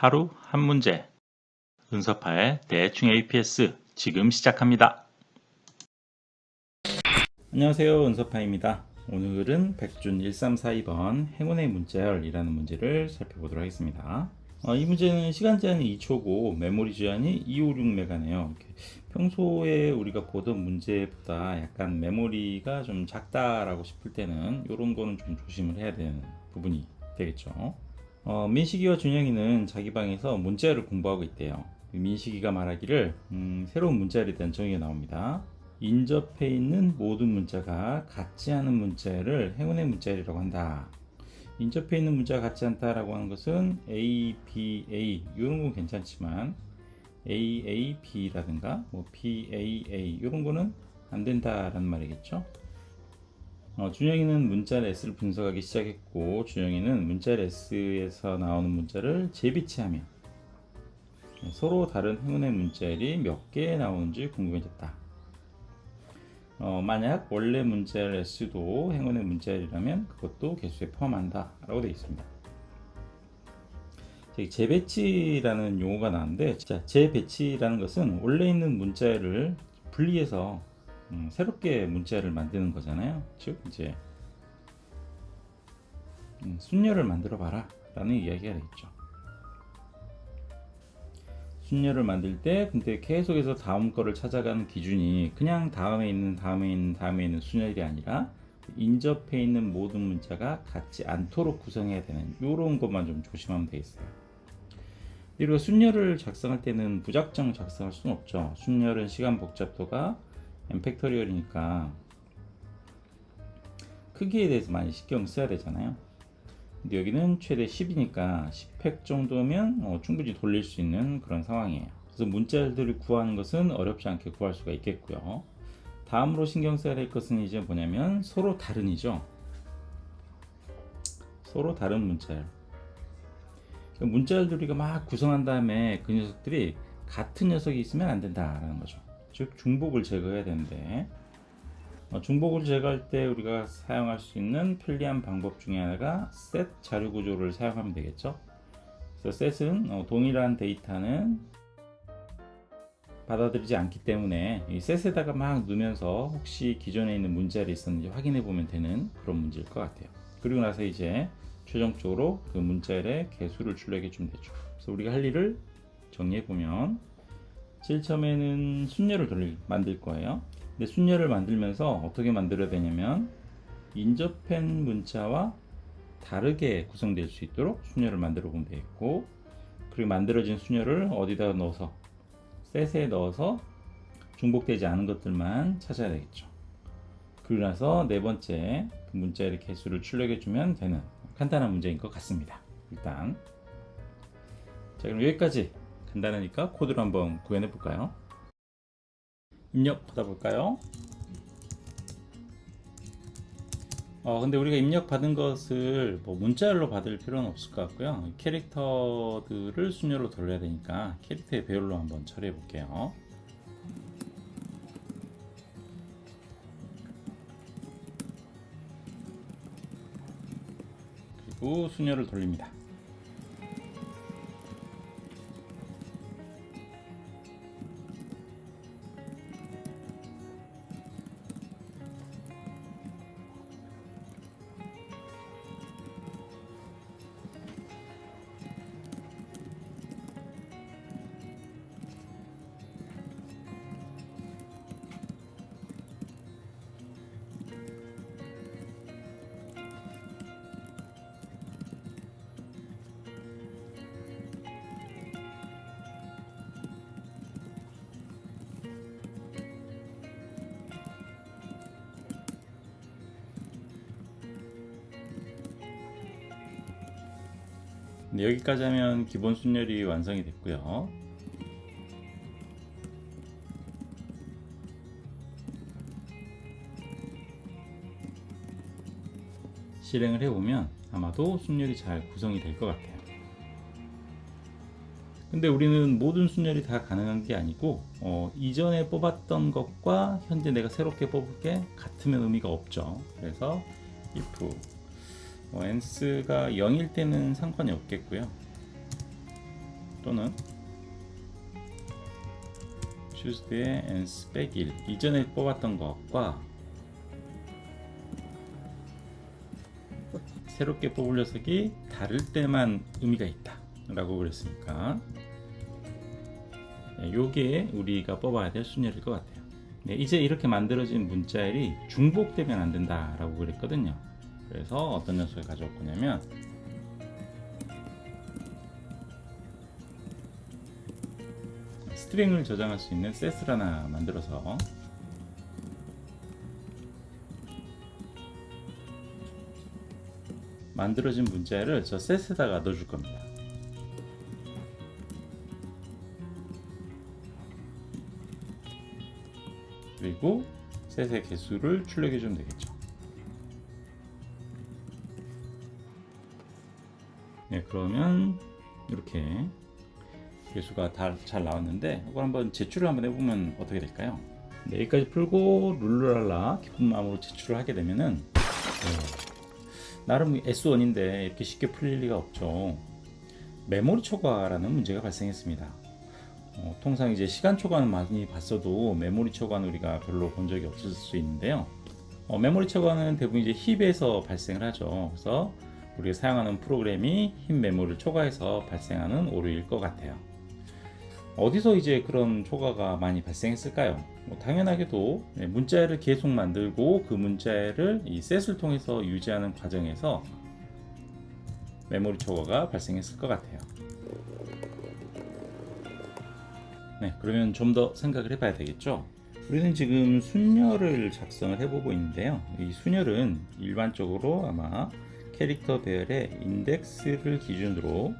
하루 한 문제 은서파의 대충 APS 지금 시작합니다. 안녕하세요, 은서파입니다. 오늘은 백준 1342번 행운의 문자열이라는 문제를 살펴보도록 하겠습니다. 이 문제는 시간 제한이 2초고 메모리 제한이 256메가네요. 평소에 우리가 보던 문제보다 약간 메모리가 좀 작다라고 싶을 때는 이런 거는 좀 조심을 해야 되는 부분이 되겠죠. 민식이와 준영이는 자기 방에서 문자열을 공부하고 있대요. 민식이가 말하기를 새로운 문자열에 대한 정의가 나옵니다. 인접해 있는 모든 문자가 같지 않은 문자열을 행운의 문자열이라고 한다. 인접해 있는 문자가 같지 않다라고 하는 것은 A, B, A 이런 건 괜찮지만 A, A, B라든가 P, A, A 이런 거는 안 된다라는 말이겠죠. 준영이는 문자를 S를 분석하기 시작했고 준영이는 문자를 S에서 나오는 문자를 재비치하며 서로 다른 행운의 문자열이 몇 개 나오는지 궁금해졌다. 만약 원래 문자열 S도 행운의 문자열이라면 그것도 개수에 포함한다 라고 되어 있습니다. 재배치라는 용어가 나왔는데 재배치라는 것은 원래 있는 문자열을 분리해서 새롭게 문자열을 만드는 거잖아요. 즉 이제 순열을 만들어 봐라 라는 이야기가 되겠죠. 순열을 만들 때 근데 계속해서 다음 거를 찾아가는 기준이 그냥 다음에 있는 순열이 아니라 인접해 있는 모든 문자가 같지 않도록 구성해야 되는 이런 것만 좀 조심하면 되겠어요. 그리고 순열을 작성할 때는 무작정 작성할 수는 없죠. 순열은 시간 복잡도가 n팩토리얼이니까 크기에 대해서 많이 신경 써야 되잖아요. 근데 여기는 최대 10이니까 10획 정도면 충분히 돌릴 수 있는 그런 상황이에요. 그래서 문자열들을 구하는 것은 어렵지 않게 구할 수가 있겠고요. 다음으로 신경 써야 될 것은 이제 뭐냐면 서로 다른이죠. 서로 다른 문자열. 문자열들 우리가 막 구성한 다음에 그 녀석들이 같은 녀석이 있으면 안 된다라는 거죠. 즉 중복을 제거해야 되는데 중복을 제거할 때 우리가 사용할 수 있는 편리한 방법 중에 하나가 셋 자료 구조를 사용하면 되겠죠. 그래서 셋은 동일한 데이터는 받아들이지 않기 때문에 이 셋에다가 막 넣으면서 혹시 기존에 있는 문자열이 있었는지 확인해 보면 되는 그런 문제일 것 같아요. 그리고 나서 이제 최종적으로 그 문자열의 개수를 출력해 주면 되죠. 그래서 우리가 할 일을 정리해 보면 제일 처음에는 순열을 만들 거예요. 근데 순열을 만들면서 어떻게 만들어야 되냐면 인접한 문자와 다르게 구성될 수 있도록 순열을 만들어 보면 되겠고, 그리고 만들어진 순열을 어디다 넣어서 셋에 넣어서 중복되지 않은 것들만 찾아야 되겠죠. 그리고 나서 네 번째 그 문자열의 개수를 출력해 주면 되는 간단한 문제인 것 같습니다. 일단 자, 그럼 여기까지 간단하니까 코드를 한번 구현해 볼까요? 입력 받아볼까요? 근데 우리가 입력 받은 것을 문자열로 받을 필요는 없을 것 같고요. 캐릭터들을 순열로 돌려야 되니까 캐릭터의 배열로 한번 처리해 볼게요. 그리고 순열을 돌립니다. 네, 여기까지 하면 기본 순열이 완성이 됐고요. 실행을 해보면 아마도 순열이 잘 구성이 될 것 같아요. 근데 우리는 모든 순열이 다 가능한 게 아니고 이전에 뽑았던 것과 현재 내가 새롭게 뽑을 게 같으면 의미가 없죠. 그래서 if n스가 0일 때는 상관이 없겠고요. 또는 Tuesday and 빼기 1 이전에 뽑았던 것과 새롭게 뽑을 녀석이 다를 때만 의미가 있다 라고 그랬으니까 요게 우리가 뽑아야 될 순열일 것 같아요. 네, 이제 이렇게 만들어진 문자열이 중복되면 안 된다 라고 그랬거든요. 그래서 어떤 녀석을 가져올 거냐면 스트링을 저장할 수 있는 셋을 하나 만들어서 만들어진 문자열을 저 셋에다가 넣어줄 겁니다. 그리고 셋의 개수를 출력해 주면 되겠죠. 네, 그러면 이렇게 개수가 다 잘 나왔는데 이걸 한번 제출을 한번 해보면 어떻게 될까요? 네, 여기까지 풀고 룰루랄라 기쁜 마음으로 제출을 하게 되면은 나름 S1인데 이렇게 쉽게 풀릴 리가 없죠. 메모리 초과라는 문제가 발생했습니다. 통상 이제 시간 초과는 많이 봤어도 메모리 초과는 우리가 별로 본 적이 없을 수 있는데요. 메모리 초과는 대부분 이제 힙에서 발생을 하죠. 그래서 우리가 사용하는 프로그램이 힙 메모리를 초과해서 발생하는 오류일 것 같아요. 어디서 이제 그런 초과가 많이 발생했을까요? 당연하게도 문자열을 계속 만들고 그 문자열을 이 셋을 통해서 유지하는 과정에서 메모리 초과가 발생했을 것 같아요. 네, 그러면 좀 더 생각을 해봐야 되겠죠. 우리는 지금 순열을 작성을 해보고 있는데요. 이 순열은 일반적으로 아마 캐릭터 배열의 인덱스를 기준으로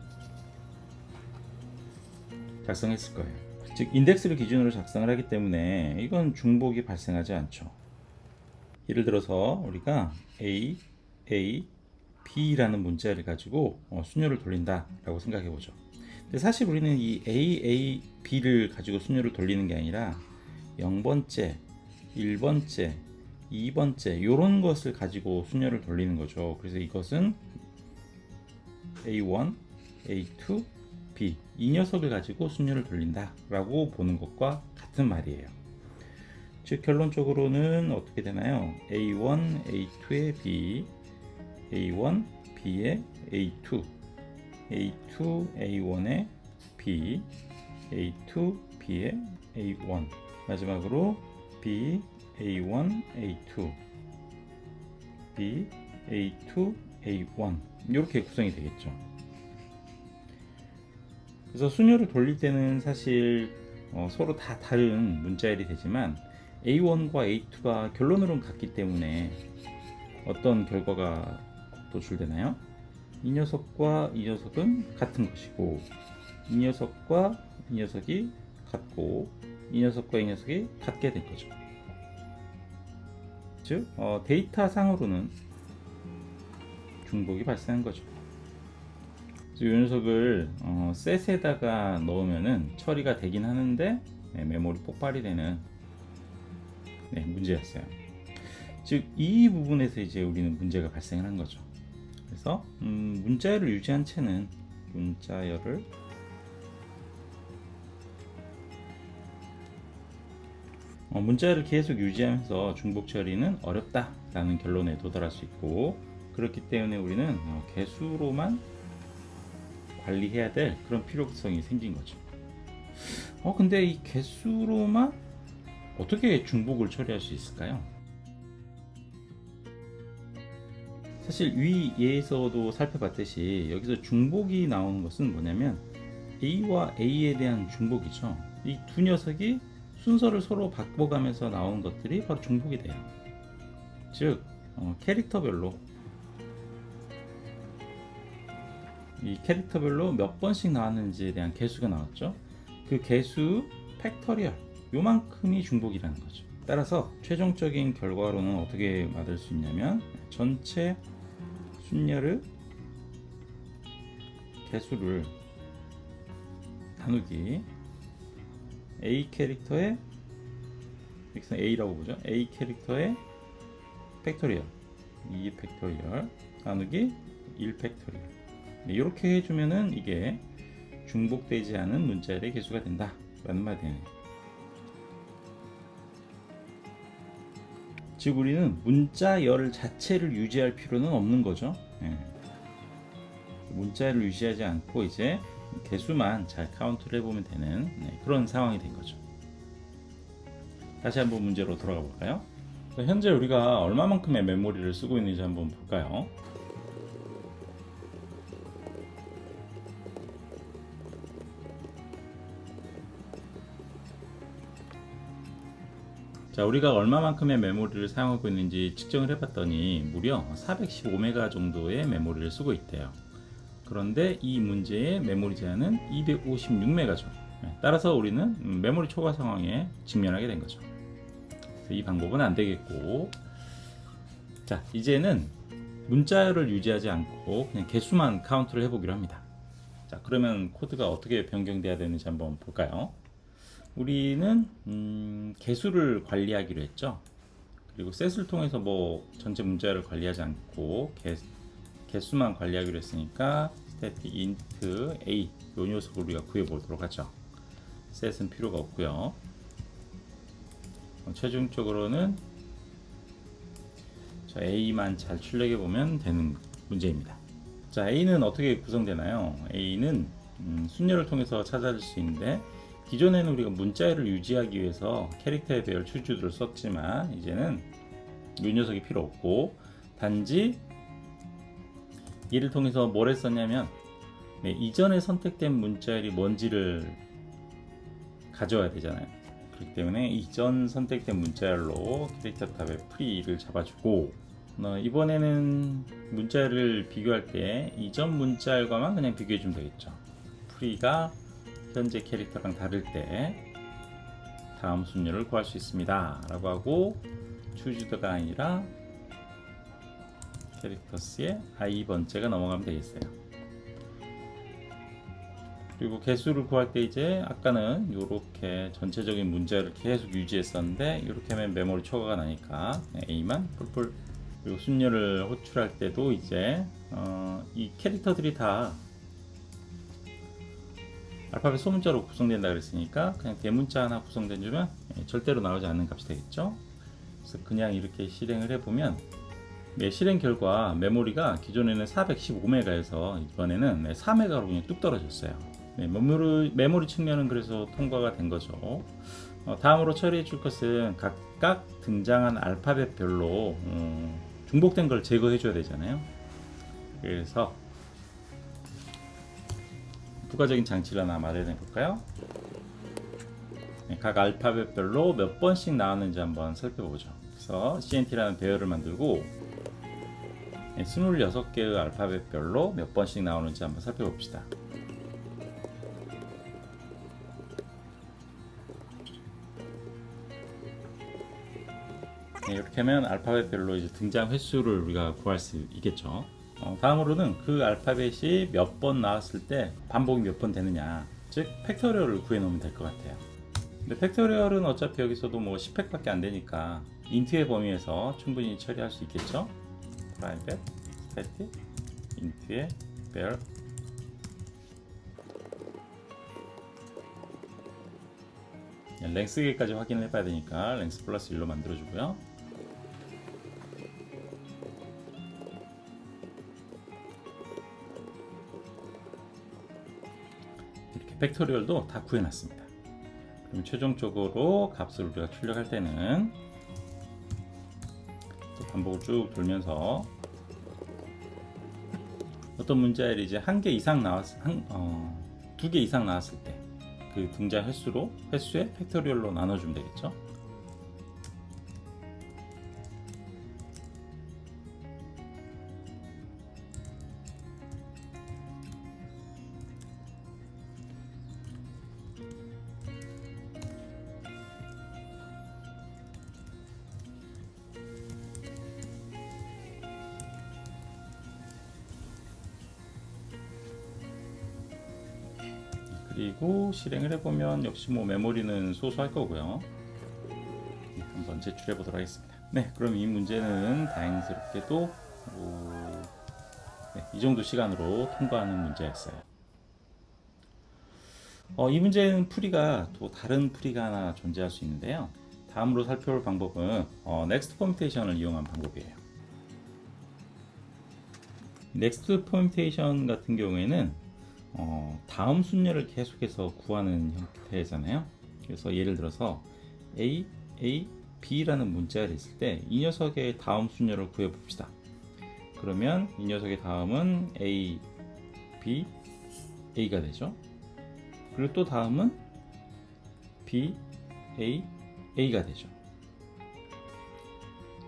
작성했을 거예요. 즉 인덱스를 기준으로 작성을 하기 때문에 이건 중복이 발생하지 않죠. 예를 들어서 우리가 A, B라는 문자를 가지고 순열을 돌린다 라고 생각해 보죠. 근데 사실 우리는 이 A, B를 가지고 순열을 돌리는 게 아니라 0번째, 1번째, 2번째 이런 것을 가지고 순열을 돌리는 거죠. 그래서 이것은 A1, A2, B 이 녀석을 가지고 순열을 돌린다 라고 보는 것과 같은 말이에요. 즉 결론적으로는 어떻게 되나요? A1, A2의 B, A1, B의 A2, A2, A1의 B, A2, B의 A1 마지막으로 B, A1, A2 B, A2, A1 이렇게 구성이 되겠죠. 그래서 순열을 돌릴 때는 사실 서로 다 다른 문자열이 되지만 A1과 A2가 결론으로는 같기 때문에 어떤 결과가 도출되나요? 이 녀석과 이 녀석은 같은 것이고 이 녀석과 이 녀석이 같고 이 녀석과 이 녀석이 같게 될 거죠. 즉 데이터 상으로는 중복이 발생한 거죠. 이 녀석을 셋에다가 넣으면은 처리가 되긴 하는데 메모리 폭발이 되는 문제였어요. 즉 이 부분에서 이제 우리는 문제가 발생을 한 거죠. 그래서 문자열을 유지한 채는 문자열을 계속 유지하면서 중복 처리는 어렵다라는 결론에 도달할 수 있고 그렇기 때문에 우리는 개수로만 관리해야 될 그런 필요성이 생긴 거죠. 근데 이 개수로만 어떻게 중복을 처리할 수 있을까요? 사실 위 예에서도 살펴봤듯이 여기서 중복이 나오는 것은 뭐냐면 A와 A에 대한 중복이죠. 이 두 녀석이 순서를 서로 바꿔가면서 나오는 것들이 바로 중복이 돼요. 즉 캐릭터별로 몇 번씩 나왔는지에 대한 개수가 나왔죠. 그 개수 팩터리얼 요만큼이 중복이라는 거죠. 따라서 최종적인 결과로는 어떻게 만들 수 있냐면 전체 순열의 개수를 나누기 A 캐릭터의 여기서 A라고 보죠. A 캐릭터의 팩토리얼 2 팩토리얼 나누기 1 팩토리얼 이렇게 해주면은 이게 중복되지 않은 문자열의 개수가 된다 라는 말이 되네요. 즉 우리는 문자열 자체를 유지할 필요는 없는 거죠. 문자열을 유지하지 않고 이제 개수만 잘 카운트를 해보면 되는 그런 상황이 된 거죠. 다시 한번 문제로 돌아가 볼까요? 현재 우리가 얼마만큼의 메모리를 쓰고 있는지 한번 볼까요? 자, 우리가 얼마만큼의 메모리를 사용하고 있는지 측정을 해봤더니 무려 415메가 정도의 메모리를 쓰고 있대요. 그런데 이 문제의 메모리 제한은 256메가죠. 따라서 우리는 메모리 초과 상황에 직면하게 된 거죠. 이 방법은 안 되겠고, 자 이제는 문자열을 유지하지 않고 그냥 개수만 카운트를 해보기로 합니다. 자 그러면 코드가 어떻게 변경돼야 되는지 한번 볼까요? 우리는 개수를 관리하기로 했죠. 그리고 set을 통해서 뭐 전체 문자열을 관리하지 않고 개수만 관리하기로 했으니까 static int a 이 녀석을 우리가 구해보도록 하죠. set은 필요가 없고요. 최종적으로는 자, a만 잘 출력해 보면 되는 문제입니다. 자 a는 어떻게 구성되나요? a는 순열을 통해서 찾아낼 수 있는데, 기존에는 우리가 문자열을 유지하기 위해서 캐릭터의 배열 추주들을 썼지만 이제는 이 녀석이 필요 없고, 단지 이를 통해서 뭘 했었냐면 이전에 선택된 문자열이 뭔지를 가져와야 되잖아요. 그렇기 때문에 이전 선택된 문자열로 캐릭터 탑의 프리를 잡아주고, 이번에는 문자열을 비교할 때 이전 문자열과만 그냥 비교해 주면 되겠죠. 프리가 현재 캐릭터랑 다를 때 다음 순열을 구할 수 있습니다 라고 하고, 추주드가 아니라 캐릭터스의 i번째가 넘어가면 되겠어요. 그리고 개수를 구할 때 이제 아까는 이렇게 전체적인 문자열을 계속 유지했었는데 이렇게 하면 메모리 초과가 나니까 a만 뿔뿔. 그리고 순열을 호출할 때도 이제 이 캐릭터들이 다 알파벳 소문자로 구성된다 그랬으니까 그냥 대문자 하나 구성된 주면 절대로 나오지 않는 값이 되겠죠. 그래서 그냥 이렇게 실행을 해보면 실행 결과 메모리가 기존에는 415메가에서 이번에는 4메가로 그냥 뚝 떨어졌어요. 메모리 측면은 그래서 통과가 된 거죠. 다음으로 처리해 줄 것은 각각 등장한 알파벳별로 중복된 걸 제거해 줘야 되잖아요. 그래서 부가적인 장치를 하나 마련해 볼까요? 각 알파벳별로 몇 번씩 나왔는지 한번 살펴보죠. 그래서 CNT라는 배열을 만들고 26개의 알파벳별로 몇 번씩 나오는지 한번 살펴봅시다. 이렇게 하면 알파벳별로 이제 등장 횟수를 우리가 구할 수 있겠죠. 다음으로는 그 알파벳이 몇 번 나왔을 때 반복이 몇 번 되느냐, 즉 팩토리얼을 구해 놓으면 될 것 같아요. 근데 팩토리얼은 어차피 여기서도 뭐 10팩밖에 안 되니까 인트의 범위에서 충분히 처리할 수 있겠죠. private static int의 배열, 랭스계까지 확인을 해봐야 되니까 랭스 플러스 1로 만들어주고요. 이렇게 팩토리얼도 다 구해놨습니다. 그럼 최종적으로 값을 우리가 출력할 때는 또 반복을 쭉 돌면서 어떤 문자열이 이제 한 개 이상 두 개 이상 나왔을 때 그 등장 횟수의 팩토리얼로 나눠주면 되겠죠. 그리고 실행을 해보면 역시 뭐 메모리는 소소할 거고요. 한번 제출해 보도록 하겠습니다. 네, 그럼 이 문제는 다행스럽게도 이 정도 시간으로 통과하는 문제였어요. 이 문제는 풀이가 또 다른 풀이가 하나 존재할 수 있는데요. 다음으로 살펴볼 방법은 넥스트 퍼뮤테이션을 이용한 방법이에요. 넥스트 퍼뮤테이션 같은 경우에는 다음 순열을 계속해서 구하는 형태잖아요. 그래서 예를 들어서 A, B라는 문자가 있을 때 이 녀석의 다음 순열을 구해 봅시다. 그러면 이 녀석의 다음은 A, B, A가 되죠. 그리고 또 다음은 B, A, A가 되죠.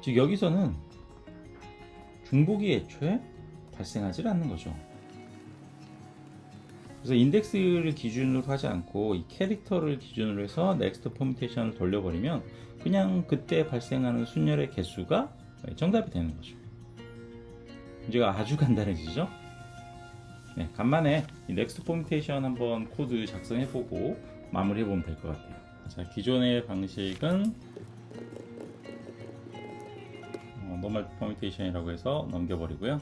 즉 여기서는 중복이 애초에 발생하지 않는 거죠. 그래서 인덱스를 기준으로 하지 않고 이 캐릭터를 기준으로 해서 넥스트 퍼뮤테이션을 돌려버리면 그냥 그때 발생하는 순열의 개수가 정답이 되는 거죠. 문제가 아주 간단해지죠. 네, 간만에 이 넥스트 퍼뮤테이션 한번 코드 작성해보고 마무리해보면 될 것 같아요. 자, 기존의 방식은 노멀 퍼뮤테이션이라고 해서 넘겨버리고요.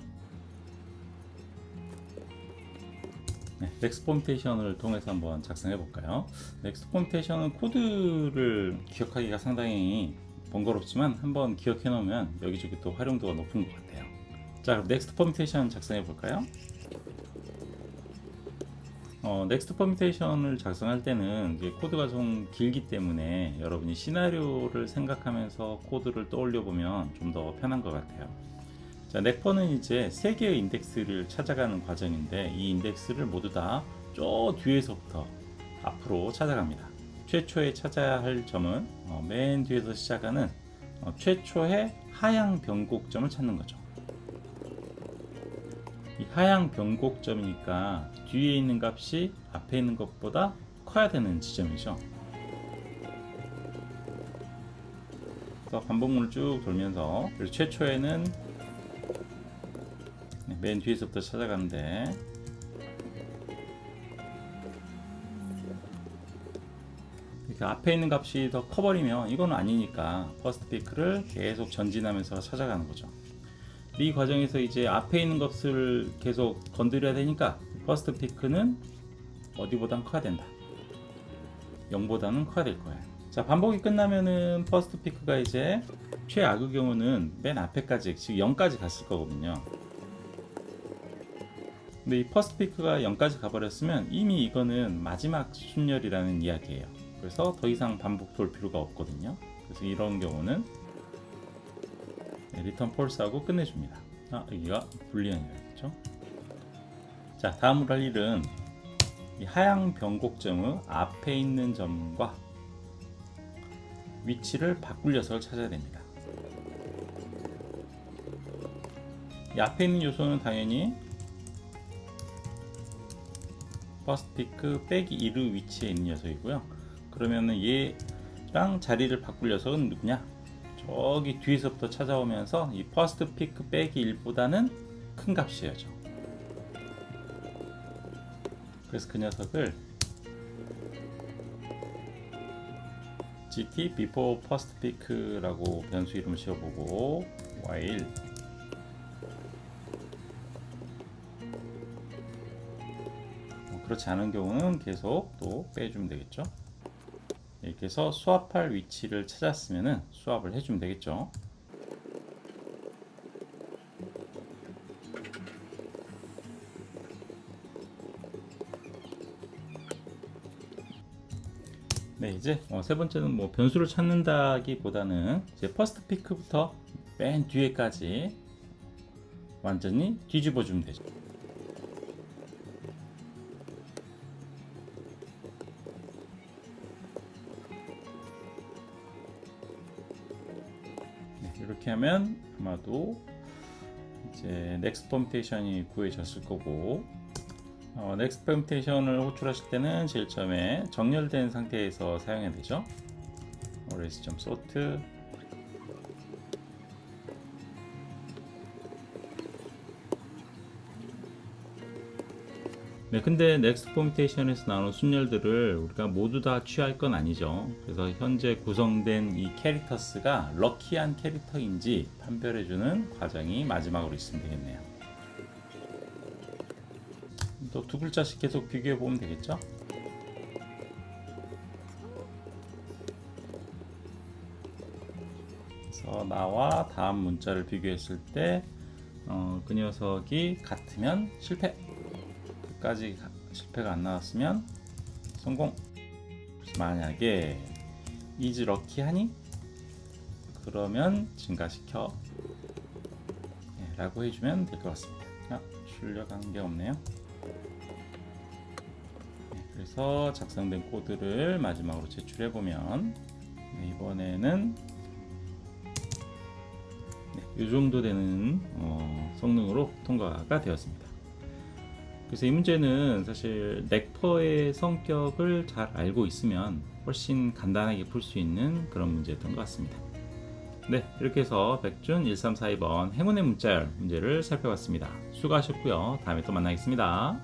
네, 넥스트 퍼뮤테이션을 통해서 한번 작성해 볼까요? 넥스트 퍼뮤테이션은 코드를 기억하기가 상당히 번거롭지만 한번 기억해 놓으면 여기저기 또 활용도가 높은 것 같아요. 자, 그럼 넥스트 퍼뮤테이션 작성해 볼까요? 넥스트 퍼뮤테이션을 작성할 때는 이제 코드가 좀 길기 때문에 여러분이 시나리오를 생각하면서 코드를 떠올려 보면 좀 더 편한 것 같아요. 자, 넥퍼는 이제 3개의 인덱스를 찾아가는 과정인데 이 인덱스를 모두 다 저 뒤에서부터 앞으로 찾아갑니다. 최초에 찾아야 할 점은 맨 뒤에서 시작하는 최초의 하향 변곡점을 찾는 거죠. 이 하향 변곡점이니까 뒤에 있는 값이 앞에 있는 것보다 커야 되는 지점이죠. 그래서 반복문을 쭉 돌면서 그리고 최초에는 맨 뒤에서부터 찾아가는데 이렇게 앞에 있는 값이 더 커버리면 이건 아니니까 퍼스트 피크를 계속 전진하면서 찾아가는 거죠. 이 과정에서 이제 앞에 있는 값을 계속 건드려야 되니까 퍼스트 피크는 어디보단 커야 된다. 0보다는 커야 될 거예요. 자, 반복이 끝나면은 퍼스트 피크가 이제 최악의 경우는 맨 앞에까지 즉 0까지 갔을 거거든요. 근데 이 퍼스트 피크가 0까지 가버렸으면 이미 이거는 마지막 순열이라는 이야기예요. 그래서 더 이상 반복 돌 필요가 없거든요. 그래서 이런 경우는 리턴 폴스하고 끝내줍니다. 여기가 불리언이겠죠. 자, 다음으로 할 일은 이 하향 변곡점의 앞에 있는 점과 위치를 바꿀 녀석을 찾아야 됩니다. 이 앞에 있는 요소는 당연히 퍼스트 피크 빼기 1의 위치에 있는 녀석이고요. 그러면은 얘랑 자리를 바꿀 녀석은 누구냐? 저기 뒤에서부터 찾아오면서 이 퍼스트 피크 빼기 1보다는 큰 값이어야죠. 그래서 그 녀석을 gt before first pick라고 변수 이름을 지어보고 while 그렇지 않은 경우는 계속 또 빼주면 되겠죠. 이렇게 해서 수합할 위치를 찾았으면 수합을 해주면 되겠죠. 네, 이제 세 번째는 뭐 변수를 찾는다기보다는 이제 퍼스트 피크부터 맨 뒤에까지 완전히 뒤집어 주면 되죠. 네, 이렇게 하면 아마도 이제 넥스트 퍼뮤테이션이 구해졌을 거고, 넥스트 퍼뮤테이션을 호출하실 때는 제일 처음에 정렬된 상태에서 사용해야 되죠. arrays.sort 네, 근데 넥스트 퍼뮤테이션에서 나오는 순열들을 우리가 모두 다 취할 건 아니죠. 그래서 현재 구성된 이 캐릭터스가 럭키한 캐릭터인지 판별해주는 과정이 마지막으로 있으면 되겠네요. 또 두 글자씩 계속 비교해 보면 되겠죠. 그래서 나와 다음 문자를 비교했을 때 그 녀석이 같으면 실패, 끝까지 실패가 안 나왔으면 성공. 그래서 만약에 is lucky하니? 그러면 증가시켜 라고 해주면 될 것 같습니다. 출력한 게 없네요. 그래서 작성된 코드를 마지막으로 제출해 보면 이번에는 이 정도 되는 성능으로 통과가 되었습니다. 그래서 이 문제는 사실 넥퍼의 성격을 잘 알고 있으면 훨씬 간단하게 풀 수 있는 그런 문제였던 것 같습니다. 네, 이렇게 해서 백준 1342번 행운의 문자열 문제를 살펴봤습니다. 수고하셨고요. 다음에 또 만나겠습니다.